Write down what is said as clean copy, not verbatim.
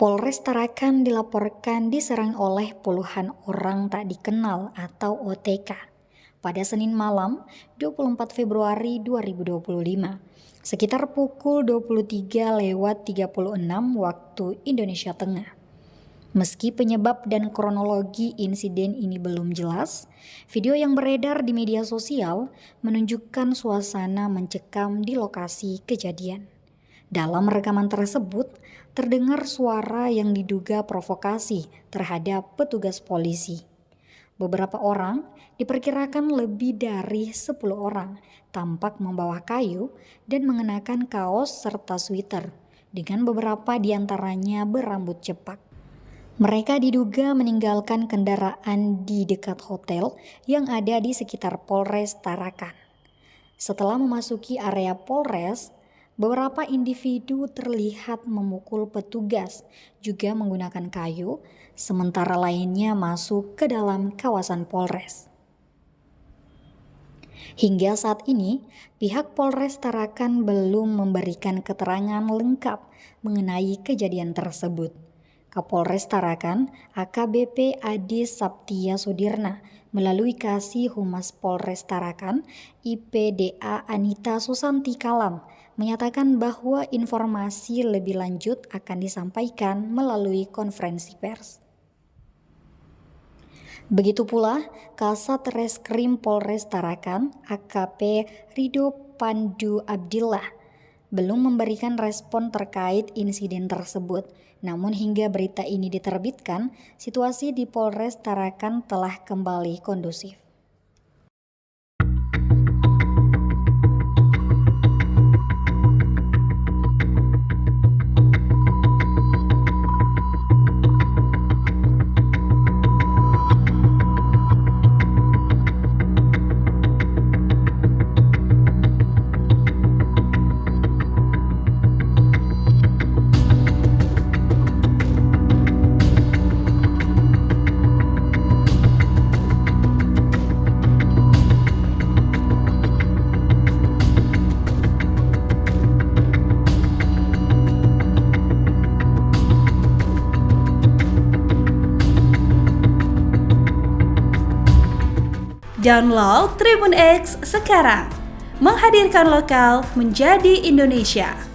Polres Tarakan dilaporkan diserang oleh puluhan orang tak dikenal atau OTK pada Senin malam 24 Februari 2025 sekitar pukul 23.36 waktu Indonesia Tengah. Meski penyebab dan kronologi insiden ini belum jelas, video yang beredar di media sosial menunjukkan suasana mencekam di lokasi kejadian. Dalam rekaman tersebut, terdengar suara yang diduga provokasi terhadap petugas polisi. Beberapa orang, diperkirakan lebih dari 10 orang, tampak membawa kayu dan mengenakan kaos serta sweater, dengan beberapa diantaranya berambut cepak. Mereka diduga meninggalkan kendaraan di dekat hotel yang ada di sekitar Polres Tarakan. Setelah memasuki area Polres, beberapa individu terlihat memukul petugas, juga menggunakan kayu, sementara lainnya masuk ke dalam kawasan Polres. Hingga saat ini, pihak Polres Tarakan belum memberikan keterangan lengkap mengenai kejadian tersebut. Kapolres Tarakan, AKBP Adi Saptia Sudirna, melalui Kasih Humas Polres Tarakan, IPDA Anita Susanti Kalam, menyatakan bahwa informasi lebih lanjut akan disampaikan melalui konferensi pers. Begitu pula Kasat Reskrim Polres Tarakan, AKP Rido Pandu Abdillah, belum memberikan respon terkait insiden tersebut. Namun hingga berita ini diterbitkan, situasi di Polres Tarakan telah kembali kondusif. Download Tribun X sekarang, menghadirkan lokal menjadi Indonesia.